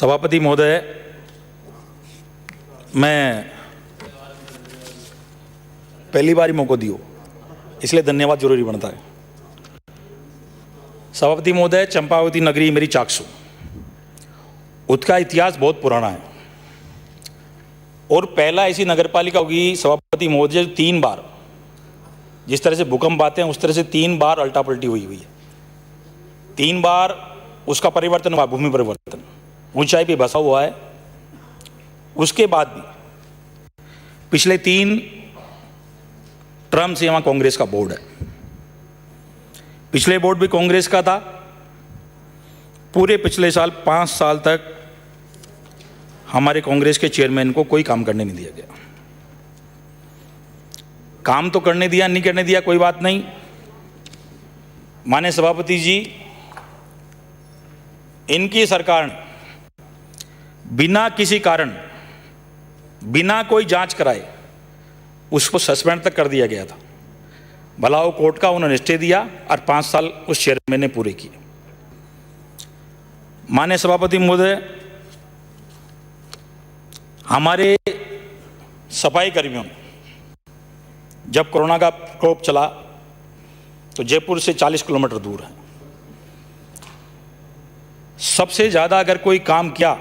सभापति महोदय, मैं पहली बार ही मौका दियो, इसलिए धन्यवाद जरूरी बनता है। सभापति महोदय, चंपावती नगरी मेरी चाकसू, उसका इतिहास बहुत पुराना है और पहला ऐसी नगरपालिका होगी सभापति महोदय 3 बार, जिस तरह से भूकंप आते हैं उस तरह से 3 बार अल्टा पलटी हुई है। 3 बार उसका परिवर्तन हुआ, भूमि परिवर्तन, ऊंचाई पे बसा हुआ है। उसके बाद भी पिछले 3 टर्म से यहाँ कांग्रेस का बोर्ड है। पिछले बोर्ड भी कांग्रेस का था। पूरे पिछले साल 5 साल तक हमारे कांग्रेस के चेयरमैन को कोई काम करने नहीं दिया गया। काम तो करने दिया, नहीं करने दिया कोई बात नहीं। माननीय सभापति जी, इनकी सरकार ने बिना किसी कारण, बिना कोई जांच कराए उसको सस्पेंड तक कर दिया गया था। भला वो कोर्ट का उन्होंने स्टे दिया और 5 साल उस चेयरमैन ने पूरे किए। माननीय सभापति महोदय, हमारे सफाई कर्मियों ने जब कोरोना का प्रकोप चला तो जयपुर से 40 किलोमीटर दूर है। सबसे ज्यादा अगर कोई काम किया,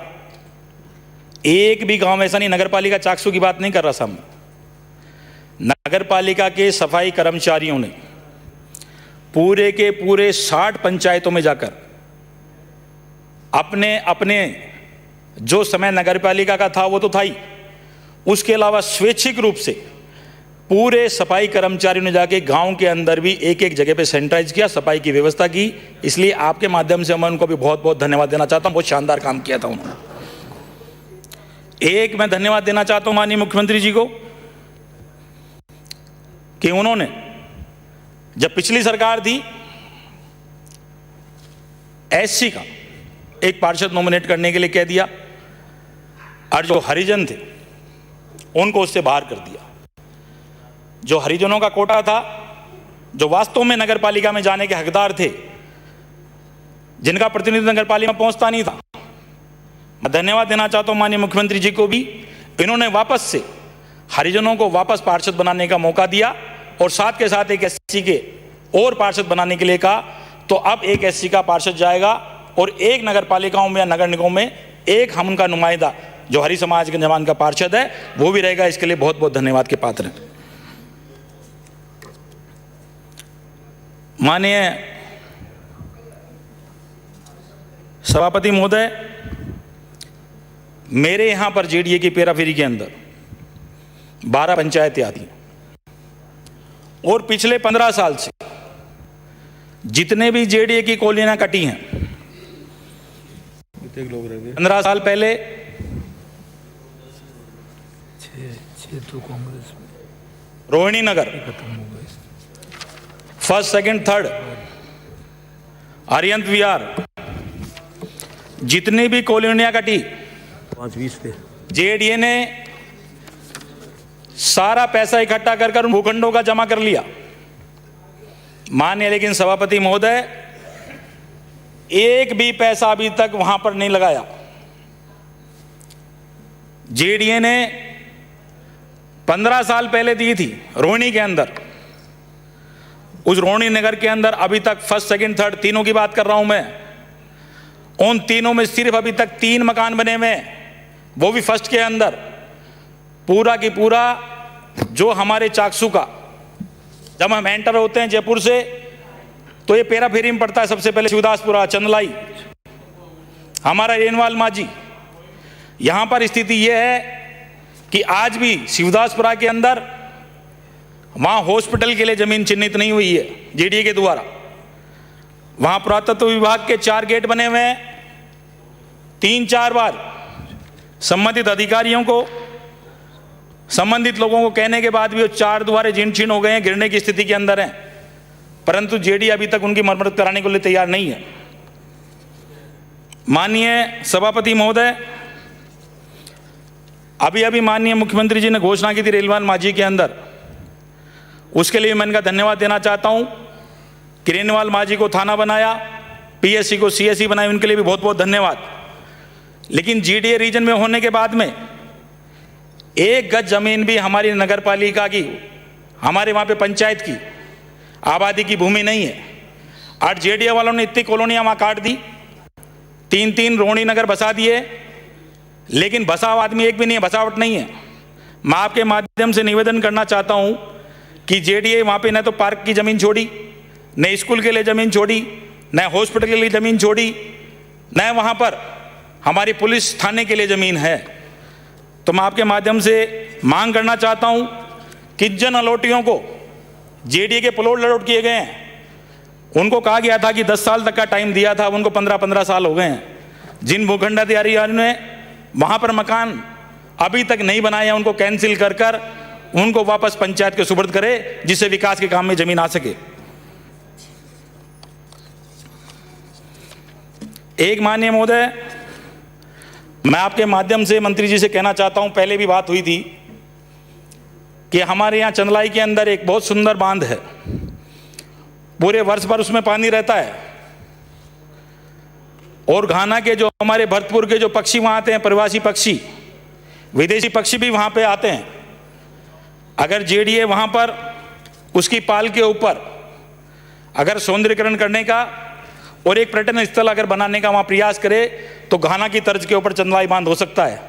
एक भी गांव ऐसा नहीं, नगरपालिका चाकसू की बात नहीं कर रहा सामने, नगरपालिका के सफाई कर्मचारियों ने पूरे के पूरे 60 पंचायतों में जाकर अपने अपने जो समय नगरपालिका का था वो तो था ही, उसके अलावा स्वैच्छिक रूप से पूरे सफाई कर्मचारियों ने जाके गांव के अंदर भी एक एक जगह पे सैनिटाइज किया, सफाई की व्यवस्था की। इसलिए आपके माध्यम से मैं उनको भी बहुत बहुत धन्यवाद देना चाहता हूं। बहुत शानदार काम किया था उन्होंने। एक मैं धन्यवाद देना चाहता हूं माननीय मुख्यमंत्री जी को कि उन्होंने जब पिछली सरकार थी एससी का एक पार्षद नॉमिनेट करने के लिए कह दिया और जो हरिजन थे उनको उससे बाहर कर दिया। जो हरिजनों का कोटा था, जो वास्तव में नगरपालिका में जाने के हकदार थे, जिनका प्रतिनिधि नगरपालिका में पहुंचता नहीं था, मैं धन्यवाद देना चाहता हूं माननीय मुख्यमंत्री जी को भी। इन्होंने वापस से हरिजनों को वापस पार्षद बनाने का मौका दिया और साथ के साथ एक एससी के और पार्षद बनाने के लिए कहा। तो अब एक एससी का पार्षद जाएगा और एक नगरपालिकाओं में या नगर निगम में एक हम उनका नुमाइंदा जो हरि समाज के जवान का पार्षद है वो भी रहेगा। इसके लिए बहुत बहुत धन्यवाद के पात्र हैं। माननीय सभापति महोदय, मेरे यहां पर जेडीए की पेराफेरी के अंदर 12 पंचायतें आती हैं और पिछले 15 साल से जितने भी जेडीए की कॉलोनियां कटी हैं, 15 साल पहले 6 तो कांग्रेस में रोहिणी नगर फर्स्ट, सेकंड, थर्ड, अरिहंत विहार, जितनी भी कॉलोनियां कटी 5-20 पे जेडीए ने सारा पैसा इकट्ठा कर उन भूखंडों का जमा कर लिया। मान्य, लेकिन सभापति महोदय एक भी पैसा अभी तक वहां पर नहीं लगाया। जेडीए ने 15 साल पहले दी थी रोहिणी के अंदर, उस रोहिणी नगर के अंदर अभी तक फर्स्ट, सेकंड, थर्ड तीनों की बात कर रहा हूं मैं, उन तीनों में सिर्फ अभी तक 3 मकान बने हुए हैं, वो भी फर्स्ट के अंदर। पूरा की पूरा जो हमारे चाकसू का, जब हम एंटर होते हैं जयपुर से तो ये पेराफेरी में पड़ता है। सबसे पहले शिवदासपुरा, चंदलाई, हमारा रेनवाल माझी। यहां पर स्थिति यह है कि आज भी शिवदासपुरा के अंदर वहां हॉस्पिटल के लिए जमीन चिन्हित नहीं हुई है जेडीए के द्वारा। वहां पुरातत्व विभाग के 4 गेट बने हुए हैं। 3-4 बार संबंधित अधिकारियों को, संबंधित लोगों को कहने के बाद भी वो 4 द्वारे जीर्ण शीर्ण हो गए हैं, गिरने की स्थिति के अंदर हैं, परंतु जेडीए अभी तक उनकी मरम्मत कराने के लिए तैयार नहीं है। माननीय सभापति महोदय, अभी अभी माननीय मुख्यमंत्री जी ने घोषणा की थी रेलवाल माझी के अंदर, उसके लिए मैं इनका धन्यवाद देना चाहता हूं कि रेलवाल माझी को थाना बनाया, पीएससी को सीएससी बनाई, उनके लिए भी बहुत बहुत धन्यवाद। लेकिन जीडीए रीजन में होने के बाद में 1 गज जमीन भी हमारी नगर पालिका की, हमारे वहाँ पे पंचायत की आबादी की भूमि नहीं है। आज जेडीए वालों ने इतनी कॉलोनियाँ वहाँ काट दी, 3-3 रोहिणी नगर बसा दिए, लेकिन बसाव आदमी एक भी नहीं है, बसावट नहीं है। मैं आपके माध्यम से निवेदन करना चाहता हूँ कि जेडीए वहाँ पे न तो पार्क की ज़मीन छोड़ी, न स्कूल के लिए ज़मीन छोड़ी, न हॉस्पिटल के लिए ज़मीन छोड़ी, न वहाँ पर हमारी पुलिस थाने के लिए ज़मीन है। तो मैं आपके माध्यम से मांग करना चाहता हूँ कि जिन अलॉटियों को जेडीए के प्लॉट अलॉट किए गए हैं, उनको कहा गया था कि 10 साल तक का टाइम दिया था, उनको 15-15 साल हो गए हैं। जिन भूखंड अधिकारियों ने वहाँ पर मकान अभी तक नहीं बनाए हैं, उनको कैंसिल कर उनको वापस पंचायत के सुपुर्द करे, जिससे विकास के काम में जमीन आ सके। एक माननीय महोदय, मैं आपके माध्यम से मंत्री जी से कहना चाहता हूं, पहले भी बात हुई थी कि हमारे यहाँ चंदलाई के अंदर एक बहुत सुंदर बांध है, पूरे वर्ष भर उसमें पानी रहता है, और घाना के जो हमारे भरतपुर के जो पक्षी वहाँ आते हैं, प्रवासी पक्षी, विदेशी पक्षी भी वहाँ पे आते हैं। अगर जेडीए वहाँ पर उसकी पाल के ऊपर अगर सौंदर्यीकरण करने का और एक पर्यटन स्थल अगर बनाने का वहाँ प्रयास करे, तो घाना की तर्ज के ऊपर चंदलाई बांध हो सकता है।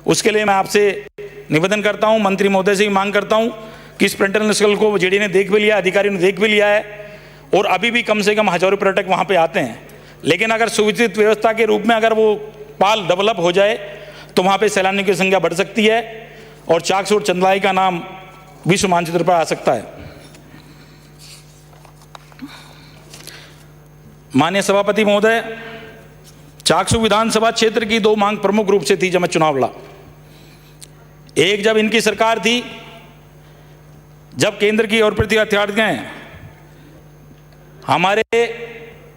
उसके लिए मैं आपसे निवेदन करता हूँ, मंत्री महोदय से ही मांग करता हूँ कि इस पर्यटन स्थल को जेडीए ने देख भी लिया, अधिकारियों ने देख भी लिया है, और अभी भी कम से कम हजारों पर्यटक वहाँ पे आते हैं। लेकिन अगर सुविधित व्यवस्था के रूप में अगर वो पाल डेवलप हो जाए, तो वहाँ पे सैलानियों की संख्या बढ़ सकती है और चाकसू और चंदलाई का नाम विश्व मानचित्र पर आ सकता है। माननीय सभापति महोदय, चाकसू विधानसभा क्षेत्र की 2 मांग प्रमुख रूप से थी जब मैं चुनाव लड़ा। एक, जब इनकी सरकार थी, जब केंद्र की और प्रति हथियार गए, हमारे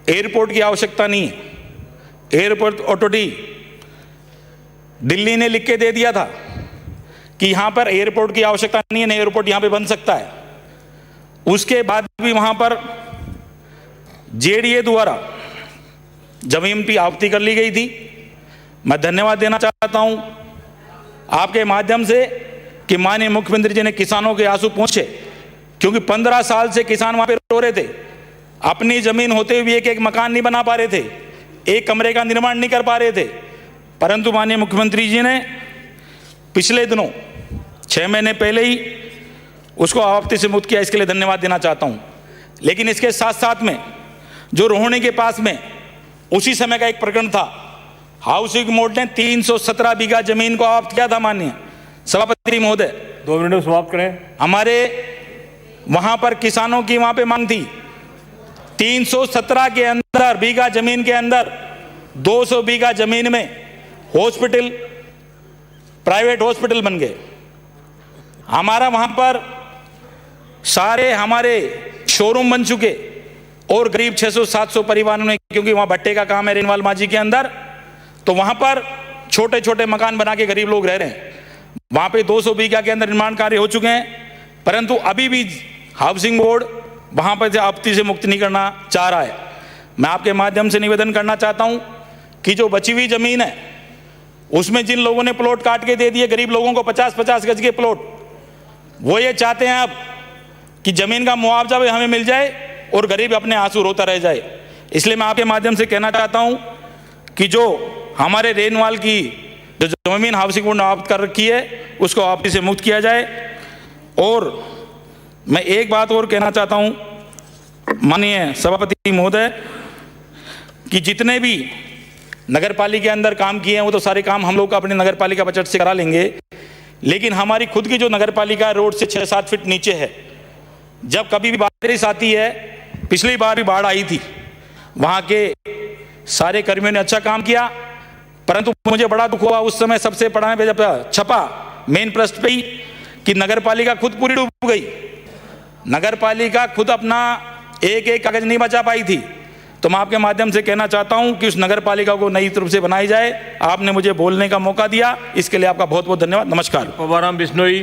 एयरपोर्ट की आवश्यकता नहीं है। एयरपोर्ट अथॉरिटी दिल्ली ने लिख के दे दिया था कि यहां पर एयरपोर्ट की आवश्यकता नहीं है, एयरपोर्ट यहां पे बन सकता है। उसके बाद भी वहां पर जेडीए द्वारा जमीन की आवती कर ली गई थी। मैं धन्यवाद देना चाहता हूं आपके माध्यम से कि माननीय मुख्यमंत्री जी ने किसानों के आंसू पहुंचे, क्योंकि 15 साल से किसान वहां पे रो रहे थे, अपनी जमीन होते हुए एक मकान नहीं बना पा रहे थे, एक कमरे का निर्माण नहीं कर पा रहे थे। परंतु माननीय मुख्यमंत्री जी ने पिछले दिनों 6 महीने पहले ही उसको आपत्ति से मुक्त किया, इसके लिए धन्यवाद देना चाहता हूं। लेकिन इसके साथ साथ में जो रोहिणी के पास में उसी समय का एक प्रकरण था, हाउसिंग बोर्ड ने 317 बीघा जमीन को आपत्ति किया था। माननीय सभापति महोदय, 2 मिनट में समाप्त करें। हमारे वहां पर किसानों की वहां पे मांग थी, 317 के अंदर बीघा जमीन के अंदर 200 बीघा जमीन में हॉस्पिटल, प्राइवेट हॉस्पिटल बन गए। हमारा वहां पर सारे हमारे शोरूम बन चुके, और करीब 600-700 परिवारों ने, क्योंकि वहां भट्टे का काम है रेनवाल माझी के अंदर, तो वहां पर छोटे छोटे मकान बना के गरीब लोग रह रहे हैं। वहां पे 200 बीघा के अंदर निर्माण कार्य हो चुके हैं, परंतु अभी भी हाउसिंग बोर्ड वहां पर से आपत्ति से मुक्त नहीं करना चाह रहा है। मैं आपके माध्यम से निवेदन करना चाहता हूं कि जो बची हुई जमीन है, उसमें जिन लोगों ने प्लॉट काट के दे दिए गरीब लोगों को 50-50 गज के प्लॉट, वो ये चाहते हैं अब कि जमीन का मुआवजा भी हमें मिल जाए और गरीब अपने आंसू रोता रह जाए। इसलिए मैं आपके माध्यम से कहना चाहता हूं कि जो हमारे रेनवाल की जो जमीन हाउसिंग बोर्ड ने आपत्ति कर रखी है, उसको आपत्ति से मुक्त किया जाए। और मैं एक बात और कहना चाहता हूं माननीय सभापति महोदय, कि जितने भी नगर पालिका के अंदर काम किए हैं, वो तो सारे काम हम लोग अपने नगर पालिका बजट से करा लेंगे, लेकिन हमारी खुद की जो नगर पालिका रोड से 6-7 फीट नीचे है, जब कभी भी बारिश आती है, पिछली बार भी बाढ़ आई थी, वहाँ के सारे कर्मियों ने अच्छा काम किया, परंतु मुझे बड़ा दुख हुआ उस समय, सबसे पढ़ा है जब छपा मेन पृष्ठ पे ही कि नगर पालिका खुद पूरी डूब गई। नगर पालिका खुद अपना एक कागज नहीं बचा पाई थी। तो मैं आपके माध्यम से कहना चाहता हूं कि उस नगर पालिका को नई रूप से बनाई जाए। आपने मुझे बोलने का मौका दिया, इसके लिए आपका बहुत बहुत धन्यवाद। नमस्कार। पवाराम बिश्नोई।